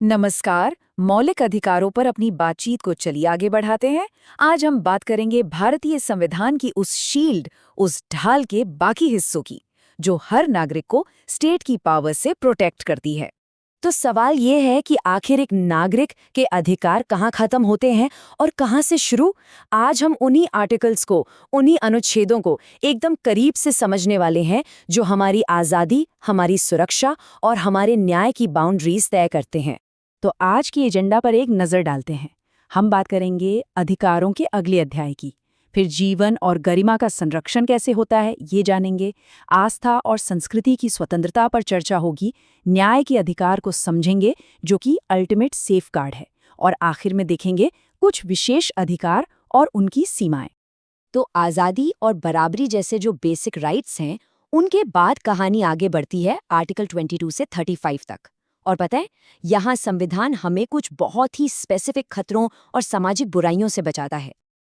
नमस्कार। मौलिक अधिकारों पर अपनी बातचीत को चलिए आगे बढ़ाते हैं। आज हम बात करेंगे भारतीय संविधान की उस शील्ड, उस ढाल के बाकी हिस्सों की, जो हर नागरिक को स्टेट की पावर से प्रोटेक्ट करती है। तो सवाल ये है कि आखिर एक नागरिक के अधिकार कहाँ खत्म होते हैं और कहाँ से शुरू। आज हम उन्हीं आर्टिकल्स को, उन्हीं अनुच्छेदों को एकदम करीब से समझने वाले हैं जो हमारी आज़ादी, हमारी सुरक्षा और हमारे न्याय की बाउंड्रीज तय करते हैं। तो आज की एजेंडा पर एक नज़र डालते हैं। हम बात करेंगे अधिकारों के अगले अध्याय की, फिर जीवन और गरिमा का संरक्षण कैसे होता है ये जानेंगे, आस्था और संस्कृति की स्वतंत्रता पर चर्चा होगी, न्याय के अधिकार को समझेंगे जो कि अल्टीमेट सेफगार्ड है, और आखिर में देखेंगे कुछ विशेष अधिकार और उनकी सीमाएं। तो आज़ादी और बराबरी जैसे जो बेसिक राइट्स हैं, उनके बाद कहानी आगे बढ़ती है आर्टिकल 22 से 35 तक। और पता है, यहाँ संविधान हमें कुछ बहुत ही स्पेसिफिक खतरों और सामाजिक बुराइयों से बचाता है।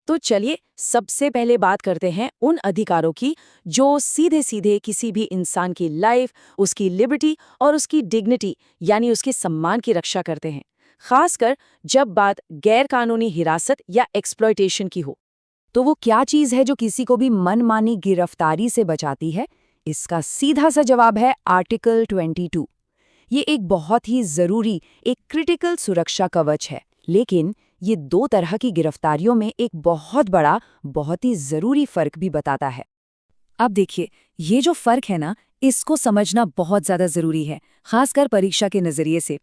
तो चलिए सबसे पहले बात करते हैं उन अधिकारों की जो सीधे सीधे किसी भी इंसान की लाइफ, उसकी लिबर्टी और उसकी डिग्निटी यानी उसके सम्मान की रक्षा करते हैं, खासकर जब बात गैर कानूनी हिरासत या एक्सप्लॉयटेशन की हो। तो वो क्या चीज़ है जो किसी को भी मनमानी गिरफ्तारी से बचाती है? इसका सीधा सा जवाब है आर्टिकल 22। ये एक बहुत ही ज़रूरी, एक क्रिटिकल सुरक्षा कवच है, लेकिन ये दो तरह की गिरफ्तारियों में एक बहुत बड़ा, बहुत ही ज़रूरी फ़र्क भी बताता है। अब देखिए, ये जो फ़र्क है ना, इसको समझना बहुत ज़्यादा ज़रूरी है, खासकर परीक्षा के नज़रिए से।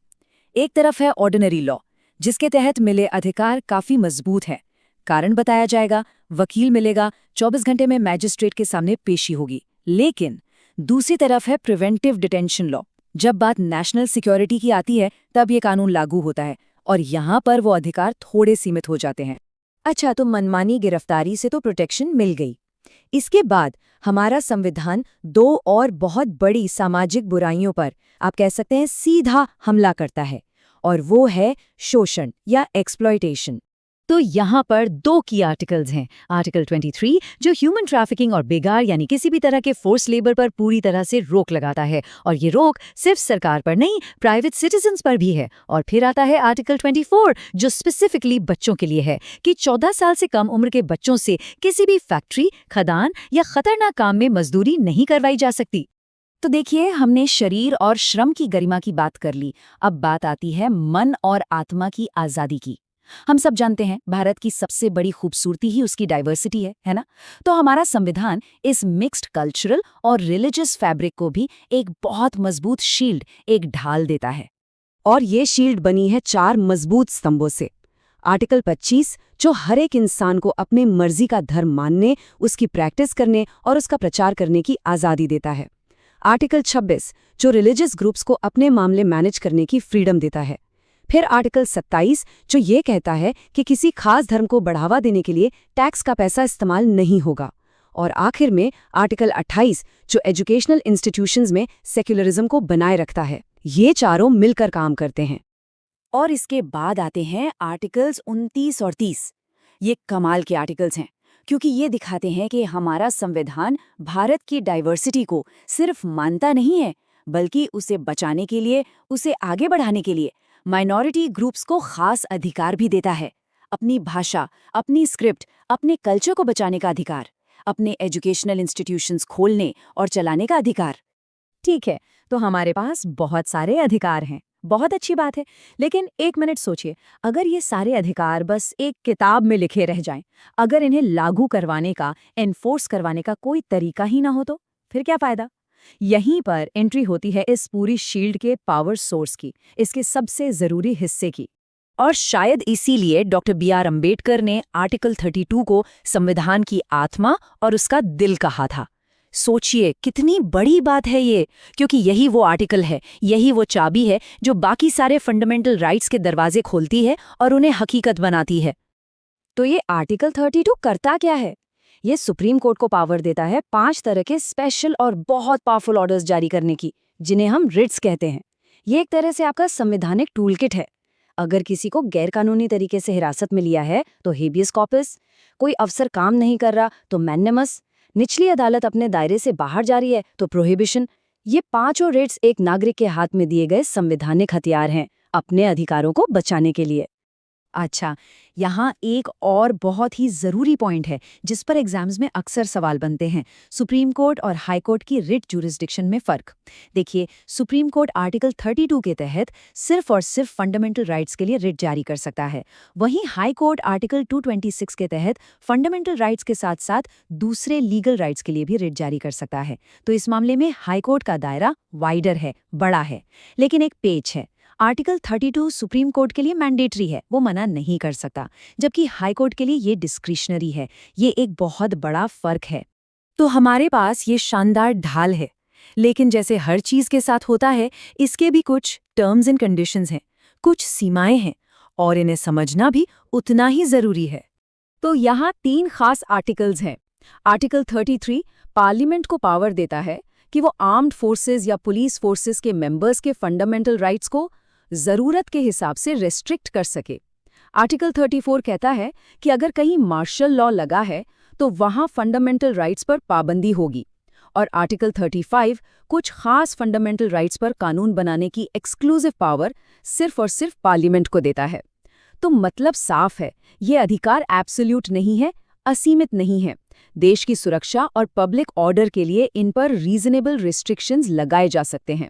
एक तरफ है ऑर्डिनरी लॉ, जिसके तहत मिले अधिकार काफ़ी मजबूत है। कारण बताया जाएगा, वकील मिलेगा, 24 घंटे में मैजिस्ट्रेट के सामने पेशी होगी। लेकिन दूसरी तरफ है प्रिवेंटिव डिटेंशन लॉ। जब बात नेशनल सिक्योरिटी की आती है, तब ये कानून लागू होता है, और यहाँ पर वो अधिकार थोड़े सीमित हो जाते हैं। अच्छा, तो मनमानी गिरफ्तारी से तो प्रोटेक्शन मिल गई। इसके बाद हमारा संविधान दो और बहुत बड़ी सामाजिक बुराइयों पर, आप कह सकते हैं, सीधा हमला करता है, और वो है शोषण या एक्सप्लॉयटेशन। तो यहाँ पर दो की आर्टिकल्स हैं। आर्टिकल 23 जो ह्यूमन ट्रैफिकिंग और बेगार यानी किसी भी तरह के फोर्स लेबर पर पूरी तरह से रोक लगाता है, और ये रोक सिर्फ सरकार पर नहीं, प्राइवेट सिटीजन्स पर भी है। और फिर आता है आर्टिकल 24 जो स्पेसिफिकली बच्चों के लिए है कि 14 साल से कम उम्र के बच्चों से किसी भी फैक्ट्री, खदान या खतरनाक काम में मजदूरी नहीं करवाई जा सकती। तो देखिए, हमने शरीर और श्रम की गरिमा की बात कर ली। अब बात आती है मन और आत्मा की आज़ादी की। हम सब जानते हैं, भारत की सबसे बड़ी खूबसूरती ही उसकी डाइवर्सिटी है ना? तो हमारा संविधान इस मिक्स्ड कल्चरल और रिलीजियस फैब्रिक को भी एक बहुत मजबूत शील्ड, एक ढाल देता है। और ये शील्ड बनी है 4 मजबूत स्तंभों से। आर्टिकल 25 जो हर एक इंसान को अपने मर्जी का धर्म मानने, उसकी प्रैक्टिस करने और उसका प्रचार करने की आज़ादी देता है। आर्टिकल 26 जो रिलीजियस ग्रुप्स को अपने मामले मैनेज करने की फ्रीडम देता है। फिर आर्टिकल 27 जो ये कहता है कि किसी खास धर्म को बढ़ावा देने के लिए टैक्स का पैसा इस्तेमाल नहीं होगा। और आखिर में आर्टिकल 28 जो एजुकेशनल इंस्टीट्यूशंस में सेक्युलरिज्म को बनाए रखता है। ये चारों मिलकर काम करते हैं। और इसके बाद आते हैं आर्टिकल्स 29 और 30। ये कमाल के आर्टिकल्स हैं, क्योंकि ये दिखाते हैं कि हमारा संविधान भारत की डाइवर्सिटी को सिर्फ मानता नहीं है, बल्कि उसे बचाने के लिए, उसे आगे बढ़ाने के लिए माइनॉरिटी ग्रुप्स को खास अधिकार भी देता है। अपनी भाषा, अपनी स्क्रिप्ट, अपने कल्चर को बचाने का अधिकार, अपने एजुकेशनल इंस्टीट्यूशंस खोलने और चलाने का अधिकार। ठीक है, तो हमारे पास बहुत सारे अधिकार हैं, बहुत अच्छी बात है। लेकिन एक मिनट सोचिए, अगर ये सारे अधिकार बस एक किताब में लिखे रह जाएं, अगर इन्हें लागू करवाने का, एनफोर्स करवाने का कोई तरीका ही ना हो, तो फिर क्या फायदा? यहीं पर एंट्री होती है इस पूरी शील्ड के पावर सोर्स की, इसके सबसे जरूरी हिस्से की। और शायद इसीलिए डॉक्टर बी.आर. अम्बेडकर ने आर्टिकल 32 को संविधान की आत्मा और उसका दिल कहा था। सोचिए कितनी बड़ी बात है ये, क्योंकि यही वो आर्टिकल है, यही वो चाबी है जो बाकी सारे फंडामेंटल राइट्स के दरवाजे खोलती है और उन्हें हकीकत बनाती है। तो ये आर्टिकल 32 करता क्या है? ये सुप्रीम कोर्ट को पावर देता है 5 तरह के स्पेशल और बहुत पावरफुल ऑर्डर्स जारी करने की, जिन्हें हम रिट्स कहते हैं। ये एक तरह से आपका संवैधानिक टूलकिट है। अगर किसी को गैरकानूनी तरीके से हिरासत में लिया है तो हेबियस कॉर्पस, कोई अफसर काम नहीं कर रहा तो मैग्नेमस, निचली अदालत अपने दायरे से बाहर जा रही है तो प्रोहिबिशन। ये पांचों रिट्स एक नागरिक के हाथ में दिए गए संवैधानिक हथियार हैं, अपने अधिकारों को बचाने के लिए। अच्छा, यहाँ एक और बहुत ही ज़रूरी पॉइंट है जिस पर एग्जाम्स में अक्सर सवाल बनते हैं, सुप्रीम कोर्ट और हाई कोर्ट की रिट जुरिस्डिक्शन में फ़र्क। देखिए, सुप्रीम कोर्ट आर्टिकल 32 के तहत सिर्फ और सिर्फ फंडामेंटल राइट्स के लिए रिट जारी कर सकता है। वहीं हाई कोर्ट आर्टिकल 226 के तहत फंडामेंटल राइट्स के साथ साथ दूसरे लीगल राइट्स के लिए भी रिट जारी कर सकता है। तो इस मामले में हाई कोर्ट का दायरा वाइडर है, बड़ा है। लेकिन एक पेच है, आर्टिकल 32 सुप्रीम कोर्ट के लिए मैंडेटरी है, वो मना नहीं कर सकता, जबकि हाई कोर्ट के लिए ये डिस्क्रिशनरी है। ये एक बहुत बड़ा फर्क है। तो हमारे पास ये शानदार ढाल है, लेकिन जैसे हर चीज के साथ होता है, इसके भी कुछ टर्म्स एंड कंडीशंस हैं, कुछ सीमाएं हैं, और इन्हें समझना भी उतना ही जरूरी है। तो यहाँ 3 खास आर्टिकल्स हैं। आर्टिकल 33 पार्लियामेंट को पावर देता है कि वो आर्म्ड फोर्सेस या पुलिस फोर्सेस के मेंबर्स के फंडामेंटल राइट्स को ज़रूरत के हिसाब से रेस्ट्रिक्ट कर सके। आर्टिकल 34 कहता है कि अगर कहीं मार्शल लॉ लगा है तो वहाँ फंडामेंटल राइट्स पर पाबंदी होगी। और आर्टिकल 35 कुछ खास फंडामेंटल राइट्स पर कानून बनाने की एक्सक्लूसिव पावर सिर्फ और सिर्फ पार्लियामेंट को देता है। तो मतलब साफ है, ये अधिकार एब्सोल्यूट नहीं है, असीमित नहीं है। देश की सुरक्षा और पब्लिक ऑर्डर के लिए इन पर रीजनेबल रिस्ट्रिक्शंस लगाए जा सकते हैं।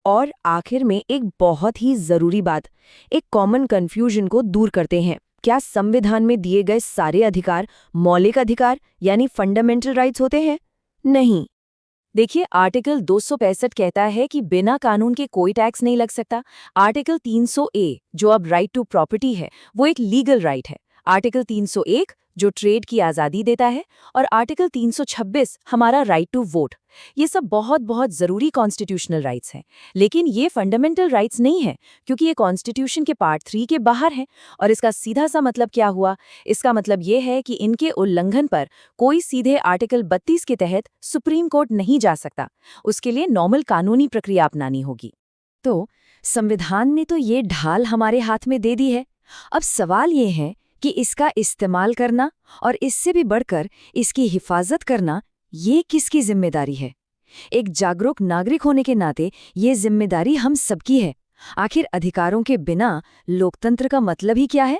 और आखिर में एक बहुत ही जरूरी बात, एक कॉमन कंफ्यूजन को दूर करते हैं। क्या संविधान में दिए गए सारे अधिकार मौलिक अधिकार यानी फंडामेंटल राइट्स होते हैं? नहीं। देखिए, आर्टिकल 265 कहता है कि बिना कानून के कोई टैक्स नहीं लग सकता। आर्टिकल 300A जो अब राइट टू प्रॉपर्टी है, वो एक लीगल राइट है। आर्टिकल 301 जो ट्रेड की आज़ादी देता है, और आर्टिकल 326 हमारा राइट टू वोट। ये सब बहुत बहुत ज़रूरी कॉन्स्टिट्यूशनल राइट्स हैं, लेकिन ये फंडामेंटल राइट्स नहीं है, क्योंकि ये कॉन्स्टिट्यूशन के पार्ट 3 के बाहर हैं। और इसका सीधा सा मतलब क्या हुआ? इसका मतलब ये है कि इनके उल्लंघन पर कोई सीधे आर्टिकल 32 के तहत सुप्रीम कोर्ट नहीं जा सकता। उसके लिए नॉर्मल कानूनी प्रक्रिया अपनानी होगी। तो संविधान ने तो ये ढाल हमारे हाथ में दे दी है। अब सवाल ये है कि इसका इस्तेमाल करना और इससे भी बढ़कर इसकी हिफाजत करना, ये किसकी जिम्मेदारी है? एक जागरूक नागरिक होने के नाते ये जिम्मेदारी हम सबकी है। आखिर अधिकारों के बिना लोकतंत्र का मतलब ही क्या है?